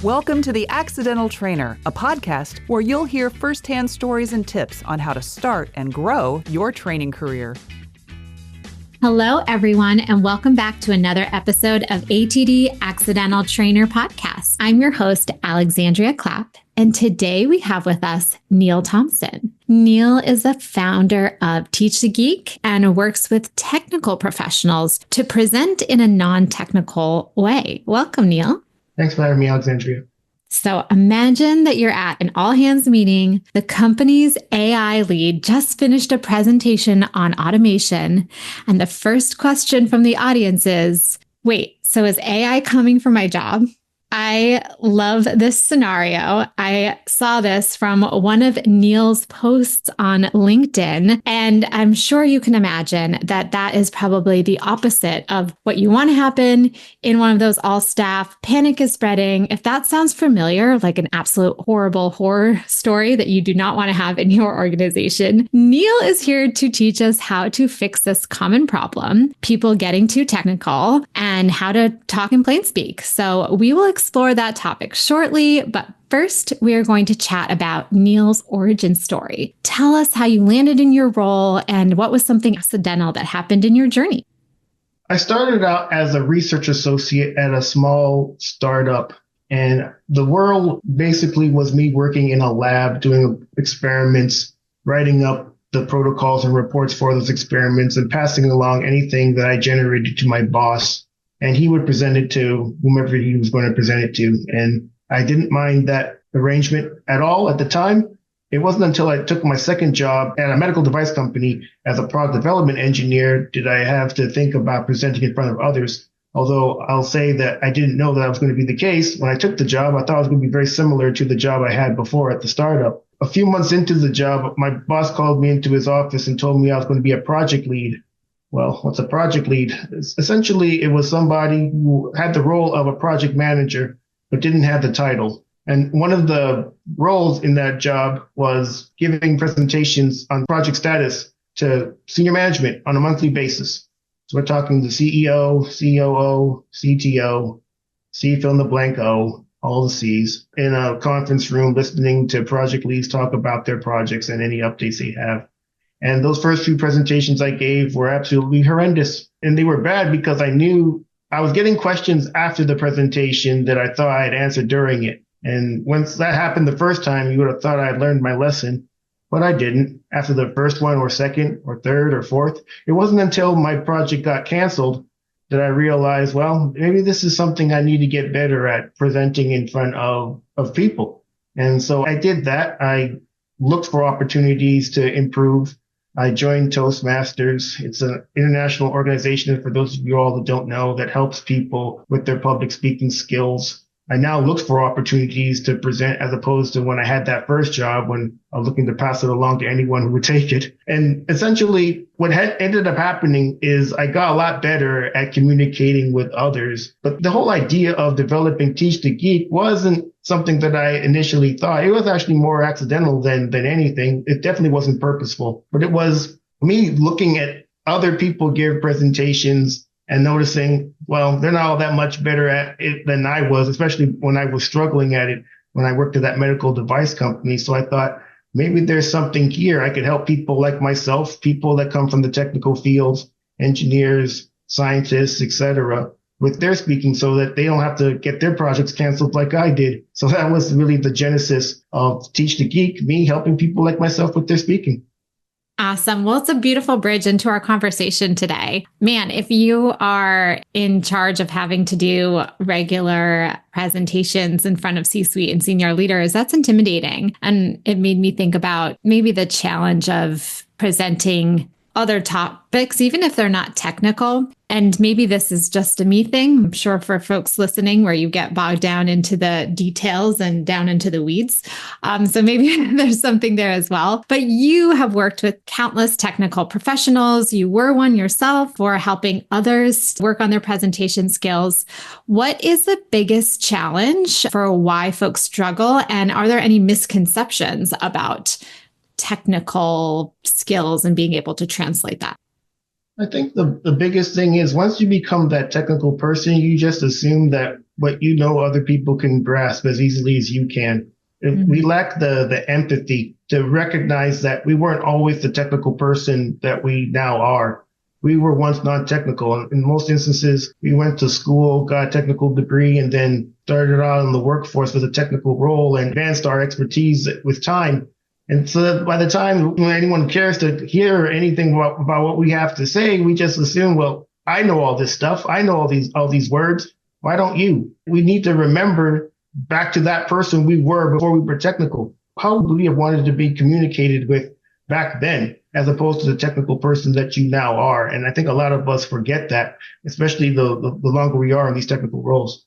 Welcome to The Accidental Trainer, a podcast where you'll hear firsthand stories and tips on how to start and grow your training career. Hello, everyone, and welcome back to another episode of ATD Accidental Trainer Podcast. I'm your host, Alexandria Clapp, and today we have with us Neil Thompson. Neil is the founder of Teach the Geek and works with technical professionals to present in a non-technical way. Welcome, Neil. Thanks for having me, Alexandria. So imagine that you're at an all-hands meeting. The company's AI lead just finished a presentation on automation. And the first question from the audience is, wait, so is AI coming for my job? I love this scenario. I saw this from one of Neil's posts on LinkedIn, and I'm sure you can imagine that that is probably the opposite of what you want to happen in one of those all-staff. Panic is spreading. If that sounds familiar, like an absolute horrible horror story that you do not want to have in your organization, Neil is here to teach us how to fix this common problem, people getting too technical, and how to talk in plain speak. So we will explore that topic shortly, but first we are going to chat about Neil's origin story. Tell us how you landed in your role and what was something accidental that happened in your journey. I started out as a research associate at a small startup, and the world basically was me working in a lab doing experiments, writing up the protocols and reports for those experiments and passing along anything that I generated to my boss. And he would present it to whomever he was going to present it to. And I didn't mind that arrangement at all at the time. It wasn't until I took my second job at a medical device company as a product development engineer did I have to think about presenting in front of others. Although I'll say that I didn't know that was going to be the case. When I took the job, I thought it was going to be very similar to the job I had before at the startup. A few months into the job, my boss called me into his office and told me I was going to be a project lead. Well, what's a project lead? Essentially, it was somebody who had the role of a project manager, but didn't have the title. And one of the roles in that job was giving presentations on project status to senior management on a monthly basis. So we're talking the CEO, COO, CTO, C fill in the blank O, all the C's, in a conference room listening to project leads talk about their projects and any updates they have. And those first few presentations I gave were absolutely horrendous. And they were bad because I knew I was getting questions after the presentation that I thought I had answered during it. And once that happened the first time, you would have thought I had learned my lesson, but I didn't. After the first one or second or third or fourth, it wasn't until my project got canceled that I realized, well, maybe this is something I need to get better at, presenting in front of people. And so I did that. I looked for opportunities to improve. I joined Toastmasters. It's an international organization, for those of you all that don't know, that helps people with their public speaking skills. I now look for opportunities to present as opposed to when I had that first job when I was looking to pass it along to anyone who would take it. And essentially what ended up happening is I got a lot better at communicating with others. But the whole idea of developing Teach the Geek wasn't something that I initially thought. It was actually more accidental than anything. It definitely wasn't purposeful, but it was me looking at other people give presentations and noticing, well, they're not all that much better at it than I was, especially when I was struggling at it when I worked at that medical device company. So I thought maybe there's something here. I could help people like myself, people that come from the technical fields, engineers, scientists, etc., with their speaking so that they don't have to get their projects canceled like I did. So that was really the genesis of Teach the Geek, me helping people like myself with their speaking. Awesome. Well, it's a beautiful bridge into our conversation today. Man, if you are in charge of having to do regular presentations in front of C-suite and senior leaders, that's intimidating. And it made me think about maybe the challenge of presenting other topics, even if they're not technical. And maybe this is just a me thing. I'm sure for folks listening where you get bogged down into the details and down into the weeds. So maybe there's something there as well. But you have worked with countless technical professionals. You were one yourself for helping others work on their presentation skills. What is the biggest challenge for why folks struggle? And are there any misconceptions about technical skills and being able to translate that? I think the biggest thing is once you become that technical person, you just assume that what you know other people can grasp as easily as you can. We lack the empathy to recognize that we weren't always the technical person that we now are. We were once non-technical. In most instances, we went to school, got a technical degree, and then started out in the workforce with a technical role and advanced our expertise with time. And so that by the time when anyone cares to hear anything about what we have to say, we just assume, well, I know all this stuff. I know all these words. Why don't you? We need to remember back to that person we were before we were technical. How would we have wanted to be communicated with back then, as opposed to the technical person that you now are? And I think a lot of us forget that, especially the longer we are in these technical roles.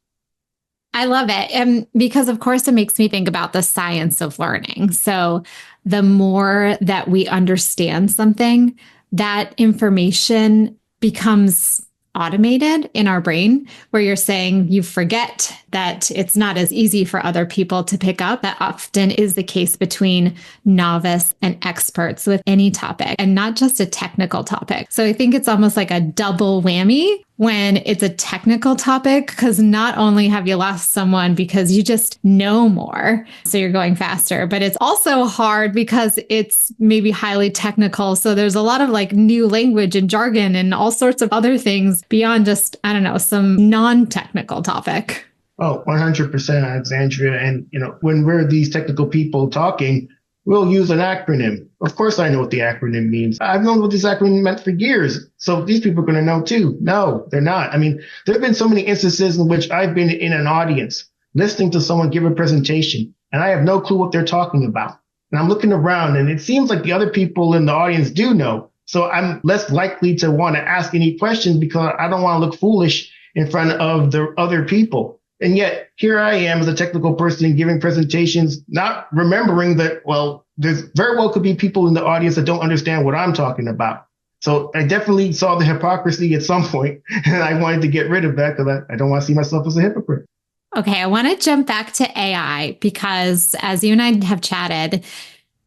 I love it. And because, of course, it makes me think about the science of learning. So the more that we understand something, that information becomes automated in our brain, where you're saying you forget that it's not as easy for other people to pick up. That often is the case between novice and experts with any topic, and not just a technical topic. So I think it's almost like a double whammy when it's a technical topic, because not only have you lost someone because you just know more, so you're going faster, but it's also hard because it's maybe highly technical. So there's a lot of like new language and jargon and all sorts of other things beyond just, I don't know, some non-technical topic. Oh, 100%, Alexandria. And, when we're these technical people talking, we'll use an acronym. Of course, I know what the acronym means. I've known what this acronym meant for years. So these people are going to know too. No, they're not. I mean, there have been so many instances in which I've been in an audience listening to someone give a presentation, and I have no clue what they're talking about. And I'm looking around, and it seems like the other people in the audience do know. So I'm less likely to want to ask any questions because I don't want to look foolish in front of the other people. And yet here I am as a technical person giving presentations, not remembering that, well, there's very well could be people in the audience that don't understand what I'm talking about. So I definitely saw the hypocrisy at some point, and I wanted to get rid of that because I don't want to see myself as a hypocrite. Okay, I want to jump back to AI because as you and I have chatted,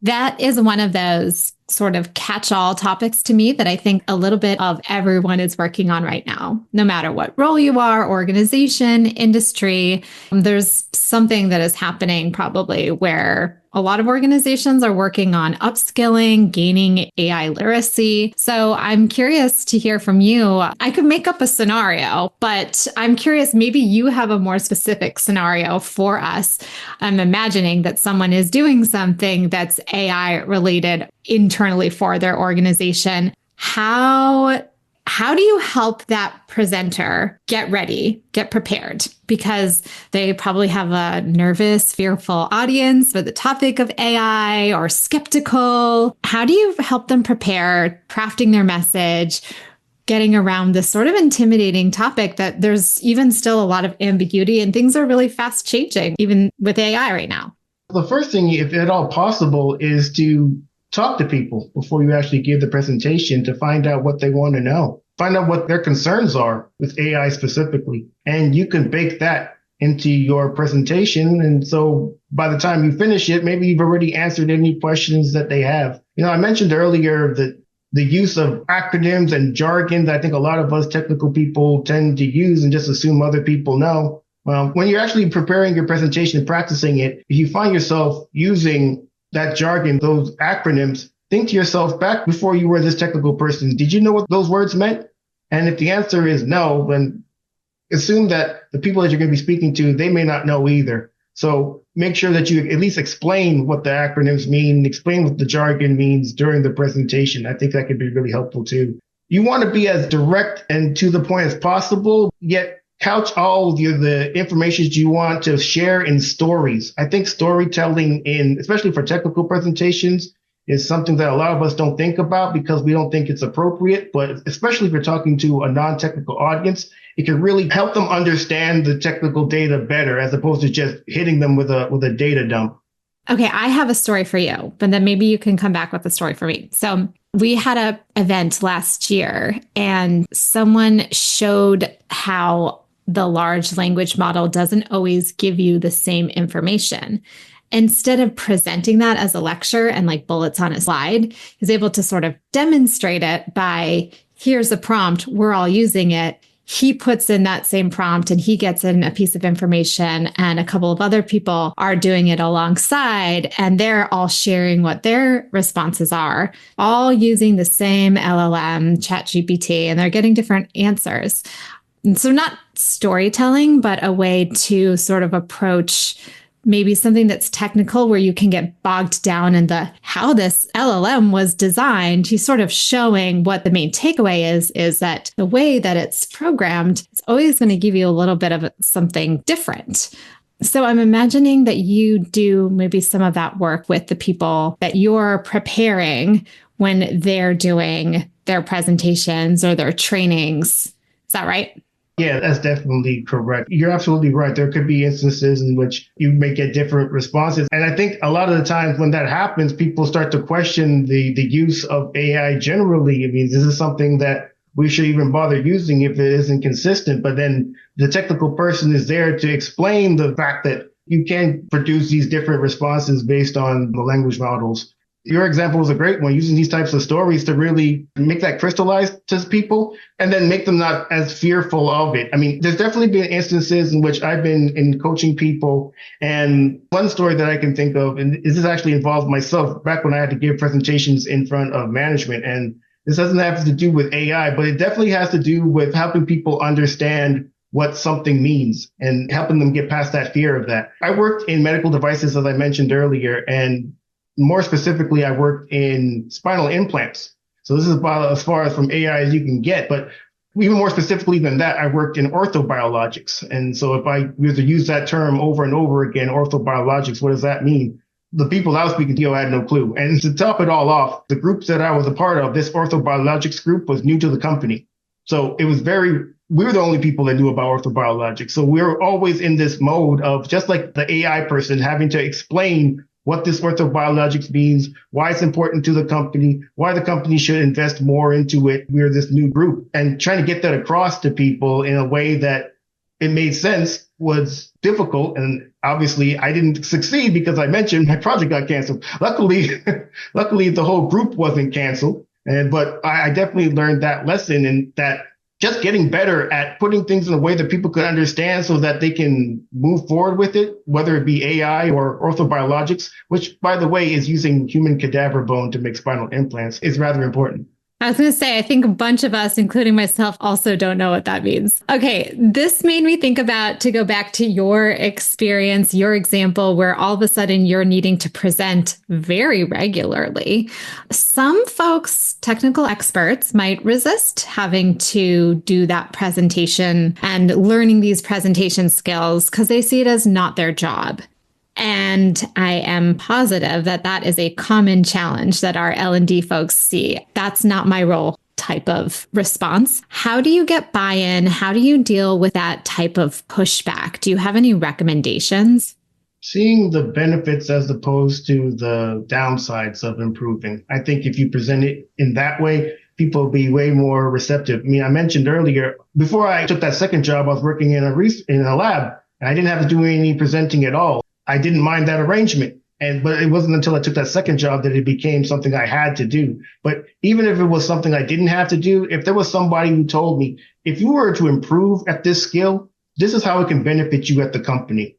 that is one of those sort of catch-all topics to me that I think a little bit of everyone is working on right now. No matter what role you are, organization, industry, there's something that is happening probably where a lot of organizations are working on upskilling, gaining AI literacy. So I'm curious to hear from you. I could make up a scenario, but I'm curious, maybe you have a more specific scenario for us. I'm imagining that someone is doing something that's AI related internally for their organization. How do you help that presenter get ready, get prepared? Because they probably have a nervous, fearful audience for the topic of AI or skeptical. How do you help them prepare, crafting their message, getting around this sort of intimidating topic that there's even still a lot of ambiguity and things are really fast changing, even with AI right now? The first thing, if at all possible, is to talk to people before you actually give the presentation to find out what they want to know. Find out what their concerns are with AI specifically. And you can bake that into your presentation. And so by the time you finish it, maybe you've already answered any questions that they have. I mentioned earlier that the use of acronyms and jargon that I think a lot of us technical people tend to use and just assume other people know. When you're actually preparing your presentation and practicing it, if you find yourself using that jargon, those acronyms, think to yourself, back before you were this technical person, did you know what those words meant? And if the answer is no, then assume that the people that you're going to be speaking to, they may not know either. So make sure that you at least explain what the acronyms mean, explain what the jargon means during the presentation. I think that could be really helpful too. You want to be as direct and to the point as possible, yet couch all of the information you want to share in stories. I think storytelling, especially for technical presentations, is something that a lot of us don't think about because we don't think it's appropriate. But especially if you're talking to a non-technical audience, it can really help them understand the technical data better as opposed to just hitting them with a data dump. Okay, I have a story for you, but then maybe you can come back with a story for me. So we had an event last year and someone showed how the large language model doesn't always give you the same information. Instead of presenting that as a lecture and like bullets on a slide, he's able to sort of demonstrate it by here's a prompt, we're all using it. He puts in that same prompt and he gets in a piece of information, and a couple of other people are doing it alongside, and they're all sharing what their responses are, all using the same LLM, ChatGPT, and they're getting different answers. And so not storytelling, but a way to sort of approach maybe something that's technical where you can get bogged down in the how this LLM was designed. He's sort of showing what the main takeaway is that the way that it's programmed, it's always going to give you a little bit of something different. So I'm imagining that you do maybe some of that work with the people that you're preparing when they're doing their presentations or their trainings. Is that right? Yeah, that's definitely correct. You're absolutely right. There could be instances in which you may get different responses. And I think a lot of the times when that happens, people start to question the use of AI generally. I mean, is this something that we should even bother using if it isn't consistent? But then the technical person is there to explain the fact that you can produce these different responses based on the language models. Your example is a great one, using these types of stories to really make that crystallize to people and then make them not as fearful of it. I mean, there's definitely been instances in which I've been in coaching people. And one story that I can think of, and this actually involved myself back when I had to give presentations in front of management. And this doesn't have to do with AI, but it definitely has to do with helping people understand what something means and helping them get past that fear of that. I worked in medical devices, as I mentioned earlier, and more specifically, I worked in spinal implants. So this is about as far as from AI as you can get. But even more specifically than that, I worked in orthobiologics. And so if I were to use that term over and over again, orthobiologics, what does that mean? The people I was speaking to had no clue. And to top it all off, the groups that I was a part of, this orthobiologics group was new to the company. So it was we were the only people that knew about orthobiologics. So we were always in this mode of just like the AI person having to explain what this orthobiologics means, why it's important to the company, why the company should invest more into it. We're this new group, and trying to get that across to people in a way that it made sense was difficult. And obviously I didn't succeed because I mentioned my project got canceled. Luckily the whole group wasn't canceled. But I definitely learned that lesson, and that just getting better at putting things in a way that people could understand so that they can move forward with it, whether it be AI or orthobiologics, which, by the way, is using human cadaver bone to make spinal implants, is rather important. I was going to say, I think a bunch of us, including myself, also don't know what that means. Okay, this made me think about, to go back to your experience, your example, where all of a sudden you're needing to present very regularly. Some folks, technical experts, might resist having to do that presentation and learning these presentation skills because they see it as not their job. And I am positive that that is a common challenge that our L&D folks see. That's not my role type of response. How do you get buy-in? How do you deal with that type of pushback? Do you have any recommendations? Seeing the benefits as opposed to the downsides of improving. I think if you present it in that way, people will be way more receptive. I mean, I mentioned earlier, before I took that second job, I was working in a lab, and I didn't have to do any presenting at all. I didn't mind that arrangement. But it wasn't until I took that second job that it became something I had to do. But even if it was something I didn't have to do, if there was somebody who told me, if you were to improve at this skill, this is how it can benefit you at the company.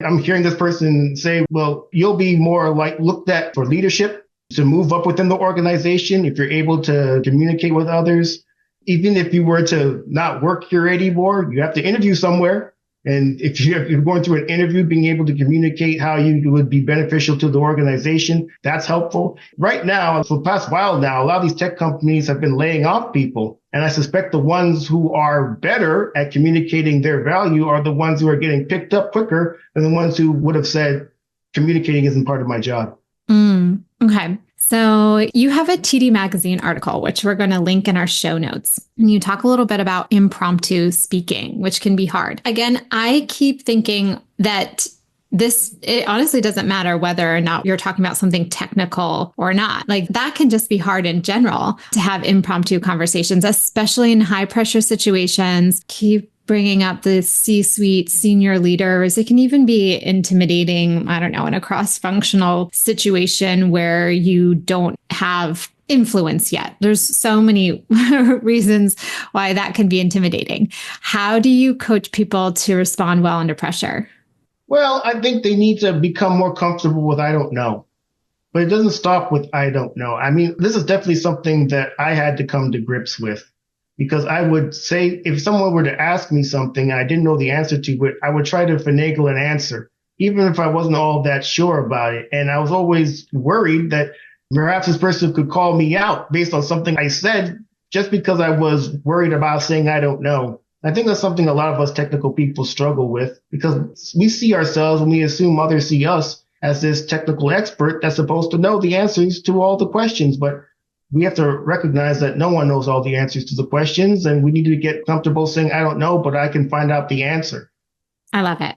I'm hearing this person say, well, you'll be more like looked at for leadership to move up within the organization if you're able to communicate with others. Even if you were to not work here anymore, you have to interview somewhere. And if you're going through an interview, being able to communicate how you would be beneficial to the organization, that's helpful. Right now, for the past while now, a lot of these tech companies have been laying off people. And I suspect the ones who are better at communicating their value are the ones who are getting picked up quicker than the ones who would have said, communicating isn't part of my job. Okay. So you have a TD Magazine article, which we're going to link in our show notes. And you talk a little bit about impromptu speaking, which can be hard. Again, I keep thinking that it honestly doesn't matter whether or not you're talking about something technical or not. Like that can just be hard in general to have impromptu conversations, especially in high pressure situations. Keep bringing up the C-suite senior leaders. It can even be intimidating, I don't know, in a cross-functional situation where you don't have influence yet. There's so many reasons why that can be intimidating. How do you coach people to respond well under pressure? Well, I think they need to become more comfortable with I don't know. But it doesn't stop with I don't know. I mean, this is definitely something that I had to come to grips with, because I would say if someone were to ask me something and I didn't know the answer to it, I would try to finagle an answer, even if I wasn't all that sure about it. And I was always worried that perhaps this person could call me out based on something I said just because I was worried about saying I don't know. I think that's something a lot of us technical people struggle with, because we see ourselves when we assume others see us as this technical expert that's supposed to know the answers to all the questions. But we have to recognize that no one knows all the answers to the questions, and we need to get comfortable saying, I don't know, but I can find out the answer. I love it.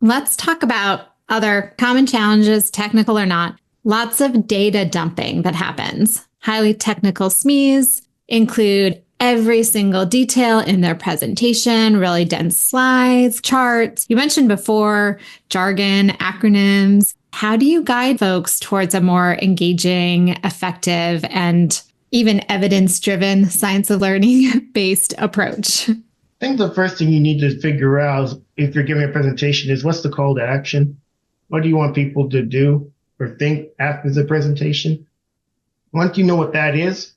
Let's talk about other common challenges, technical or not. Lots of data dumping that happens. Highly technical SMEs include every single detail in their presentation, really dense slides, charts. You mentioned before jargon, acronyms. How do you guide folks towards a more engaging, effective, and even evidence-driven science of learning based approach? I think the first thing you need to figure out if you're giving a presentation is, what's the call to action? What do you want people to do or think after the presentation? Once you know what that is,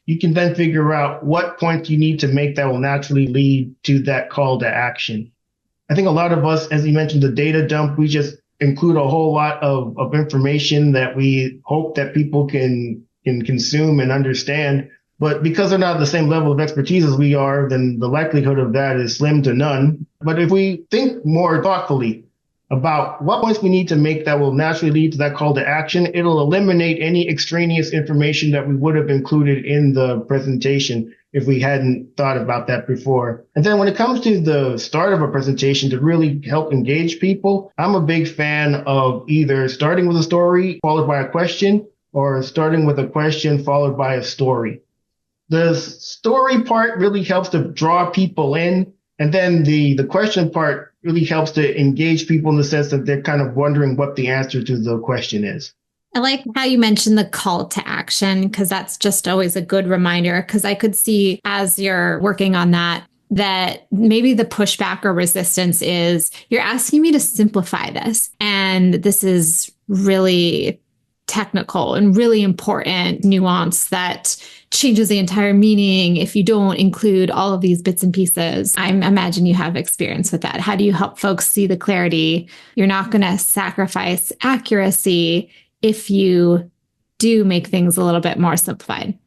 you can then figure out what points you need to make that will naturally lead to that call to action. I think a lot of us, as you mentioned, the data dump, we just include a whole lot of information that we hope that people can consume and understand. But because they're not the same level of expertise as we are, then the likelihood of that is slim to none. But if we think more thoughtfully about what points we need to make that will naturally lead to that call to action, it'll eliminate any extraneous information that we would have included in the presentation if we hadn't thought about that before. And then when it comes to the start of a presentation to really help engage people, I'm a big fan of either starting with a story followed by a question, or starting with a question followed by a story. The story part really helps to draw people in, and then the question part really helps to engage people in the sense that they're kind of wondering what the answer to the question is. I like how you mentioned the call to action, because that's just always a good reminder, because I could see as you're working on that maybe the pushback or resistance is, you're asking me to simplify this, and this is really technical and really important nuance that changes the entire meaning if you don't include all of these bits and pieces. I imagine you have experience with that. How do you help folks see the clarity? You're not going to sacrifice accuracy if you do make things a little bit more simplified.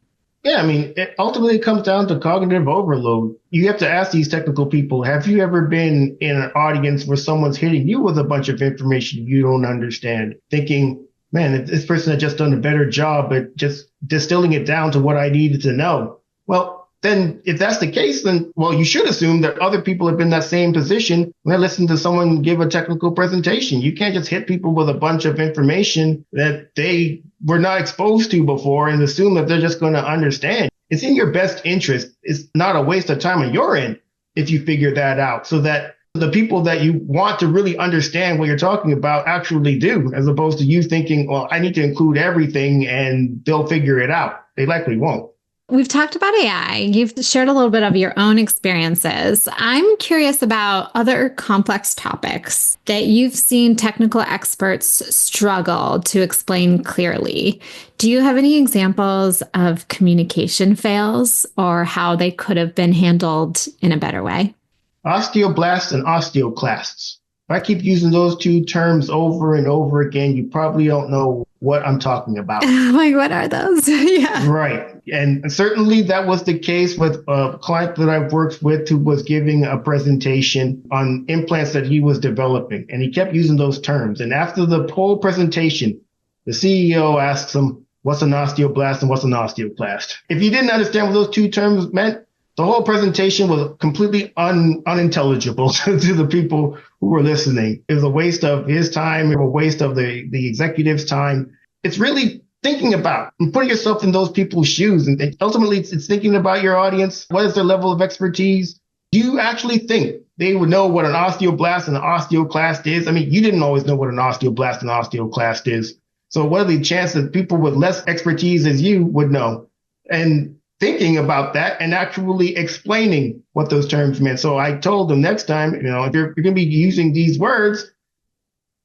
Yeah, I mean, it ultimately comes down to cognitive overload. You have to ask these technical people, have you ever been in an audience where someone's hitting you with a bunch of information you don't understand, thinking, man, this person had just done a better job at just distilling it down to what I needed to know? Well, then if that's the case, then, well, you should assume that other people have been in that same position when they listen to someone give a technical presentation. You can't just hit people with a bunch of information that they were not exposed to before and assume that they're just going to understand. It's in your best interest. It's not a waste of time on your end if you figure that out, so that the people that you want to really understand what you're talking about actually do, as opposed to you thinking, well, I need to include everything and they'll figure it out. They likely won't. We've talked about AI. You've shared a little bit of your own experiences. I'm curious about other complex topics that you've seen technical experts struggle to explain clearly. Do you have any examples of communication fails or how they could have been handled in a better way? Osteoblasts and osteoclasts. If I keep using those two terms over and over again, you probably don't know what I'm talking about. Like, what are those? Yeah. Right. And certainly that was the case with a client that I've worked with who was giving a presentation on implants that he was developing. And he kept using those terms. And after the whole presentation, the CEO asks him, what's an osteoblast and what's an osteoclast? If you didn't understand what those two terms meant, the whole presentation was completely unintelligible to the people who were listening. It was a waste of his time, a waste of the executive's time. It's really thinking about and putting yourself in those people's shoes. And ultimately, it's thinking about your audience. What is their level of expertise? Do you actually think they would know what an osteoblast and an osteoclast is? I mean, you didn't always know what an osteoblast and osteoclast is. So what are the chances that people with less expertise as you would know? And thinking about that and actually explaining what those terms meant. So I told them next time, if you're going to be using these words,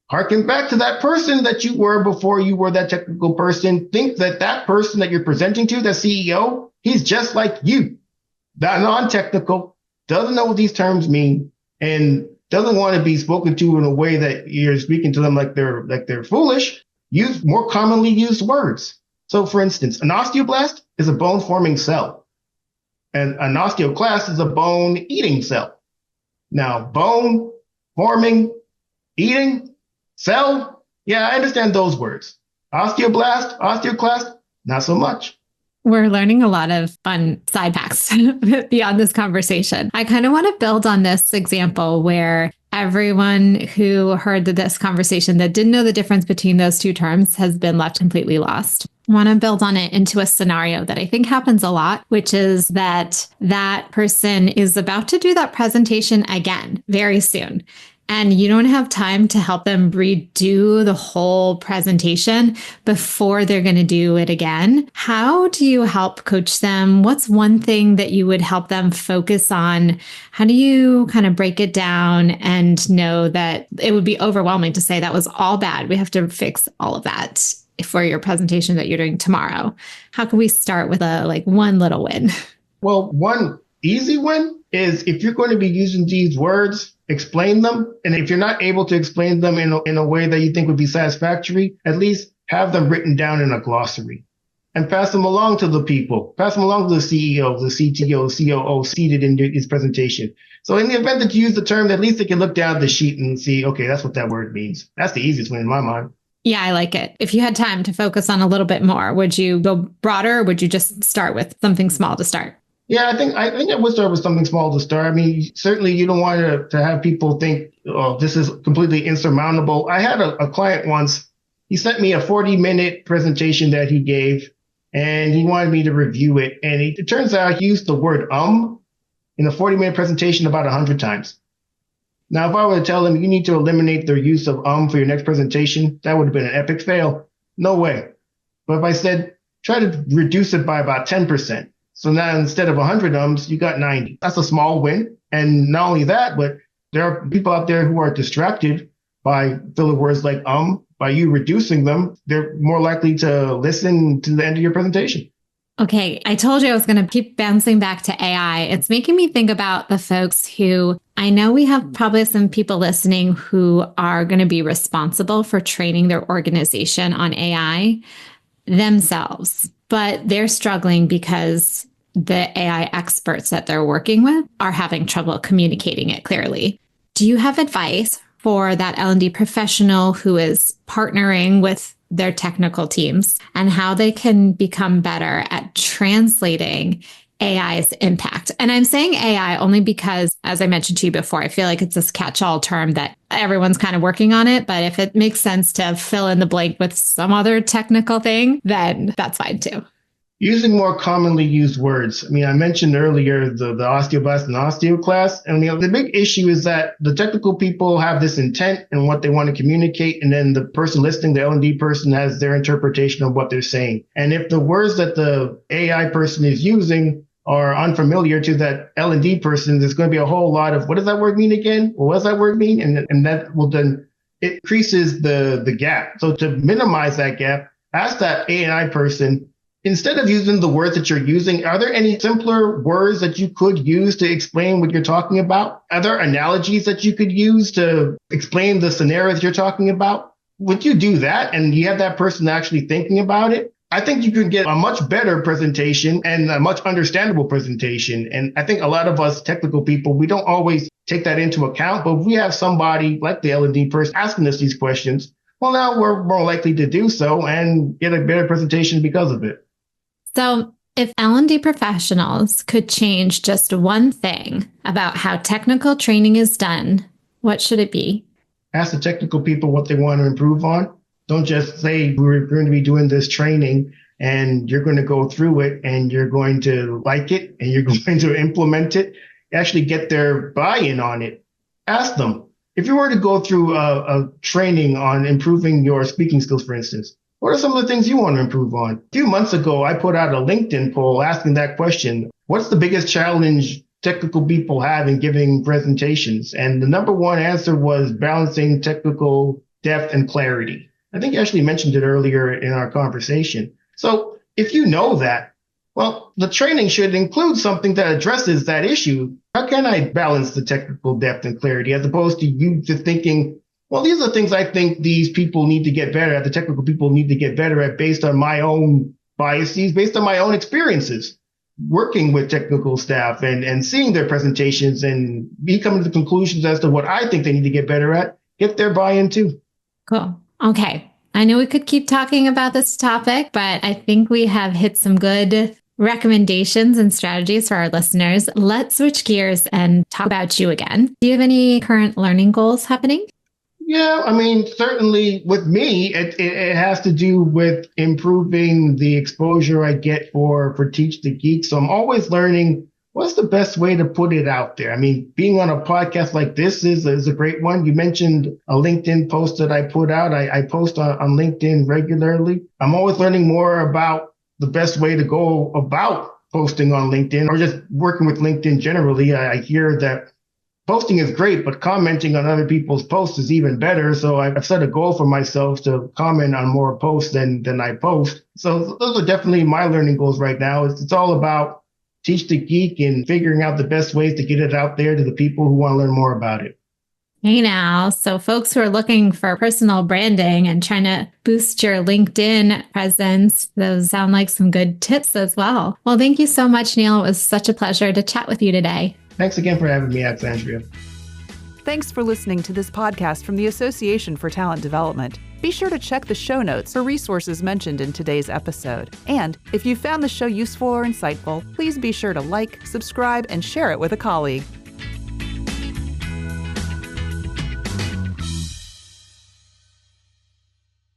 harken back to that person that you were before you were that technical person. Think that person that you're presenting to, the CEO, he's just like you, that non-technical, doesn't know what these terms mean, and doesn't want to be spoken to in a way that you're speaking to them like they're foolish. Use more commonly used words. So, for instance, an osteoblast is a bone-forming cell, and an osteoclast is a bone-eating cell. Now, bone forming, eating, cell, yeah, I understand those words. Osteoblast, osteoclast, not so much. We're learning a lot of fun side facts beyond this conversation. I kind of want to build on this example where everyone who heard this conversation that didn't know the difference between those two terms has been left completely lost. I want to build on it into a scenario that I think happens a lot, which is that person is about to do that presentation again very soon. And you don't have time to help them redo the whole presentation before they're going to do it again. How do you help coach them? What's one thing that you would help them focus on? How do you kind of break it down and know that it would be overwhelming to say that was all bad? We have to fix all of that for your presentation that you're doing tomorrow. How can we start with one little win? Well, one easy win is if you're going to be using these words, explain them. And if you're not able to explain them in a way that you think would be satisfactory, at least have them written down in a glossary and pass them along to the people, pass them along to the CEO, the CTO, COO seated in his presentation. So in the event that you use the term, at least they can look down at the sheet and see, okay, that's what that word means. That's the easiest one in my mind. Yeah, I like it. If you had time to focus on a little bit more, would you go broader or would you just start with something small to start? Yeah, I think I would start with something small to start. I mean, certainly you don't want to have people think, oh, this is completely insurmountable. I had a client once, he sent me a 40-minute presentation that he gave, and he wanted me to review it. And it turns out he used the word in a 40-minute presentation about 100 times. Now, if I were to tell him you need to eliminate the use of for your next presentation, that would have been an epic fail. No way. But if I said, try to reduce it by about 10%. So now instead of 100 you got 90. That's a small win. And not only that, but there are people out there who are distracted by filler words like by you reducing them. They're more likely to listen to the end of your presentation. Okay, I told you I was going to keep bouncing back to AI. It's making me think about the folks who I know we have probably some people listening who are going to be responsible for training their organization on AI themselves, but they're struggling because the AI experts that they're working with are having trouble communicating it clearly. Do you have advice for that L&D professional who is partnering with their technical teams and how they can become better at translating AI's impact? And I'm saying AI only because, as I mentioned to you before, I feel like it's this catch-all term that everyone's kind of working on it. But if it makes sense to fill in the blank with some other technical thing, then that's fine too. Using more commonly used words. I mean, I mentioned earlier the osteoblast and osteoclast. And the big issue is that the technical people have this intent and what they want to communicate. And then the person listening, the L&D person, has their interpretation of what they're saying. And if the words that the AI person is using are unfamiliar to that L&D person, there's going to be a whole lot of, what does that word mean again? What does that word mean? And that will then, it increases the gap. So to minimize that gap, ask that AI person, instead of using the words that you're using, are there any simpler words that you could use to explain what you're talking about? Are there analogies that you could use to explain the scenarios you're talking about? Would you do that and you have that person actually thinking about it? I think you could get a much better presentation and a much understandable presentation. And I think a lot of us technical people, we don't always take that into account, but if we have somebody like the L&D person asking us these questions, well, now we're more likely to do so and get a better presentation because of it. So if L&D professionals could change just one thing about how technical training is done, what should it be? Ask the technical people what they want to improve on. Don't just say we're going to be doing this training and you're going to go through it and you're going to like it and you're going to implement it. Actually get their buy-in on it. Ask them. If you were to go through a training on improving your speaking skills, for instance, What are some of the things you want to improve on? A few months ago, I put out a LinkedIn poll asking that question. What's the biggest challenge technical people have in giving presentations? And the number one answer was balancing technical depth and clarity. I think you actually mentioned it earlier in our conversation. So if you know that, well, the training should include something that addresses that issue. How can I balance the technical depth and clarity as opposed to you just thinking, well, these are things I think these people need to get better at, the technical people need to get better at based on my own biases, based on my own experiences, working with technical staff and seeing their presentations and me coming to the conclusions as to what I think they need to get better at, get their buy-in too. Cool. Okay. I know we could keep talking about this topic, but I think we have hit some good recommendations and strategies for our listeners. Let's switch gears and talk about you again. Do you have any current learning goals happening? Yeah, I mean, certainly with me, it has to do with improving the exposure I get for Teach the Geek. So I'm always learning what's the best way to put it out there. I mean, being on a podcast like this is a great one. You mentioned a LinkedIn post that I put out. I post on LinkedIn regularly. I'm always learning more about the best way to go about posting on LinkedIn or just working with LinkedIn generally. I hear that posting is great, but commenting on other people's posts is even better. So I've set a goal for myself to comment on more posts than I post. So those are definitely my learning goals right now. It's all about Teach the Geek and figuring out the best ways to get it out there to the people who want to learn more about it. Hey now, so folks who are looking for personal branding and trying to boost your LinkedIn presence, those sound like some good tips as well. Well, thank you so much, Neil. It was such a pleasure to chat with you today. Thanks again for having me, Alexandria. Thanks for listening to this podcast from the Association for Talent Development. Be sure to check the show notes for resources mentioned in today's episode. And if you found the show useful or insightful, please be sure to like, subscribe, and share it with a colleague.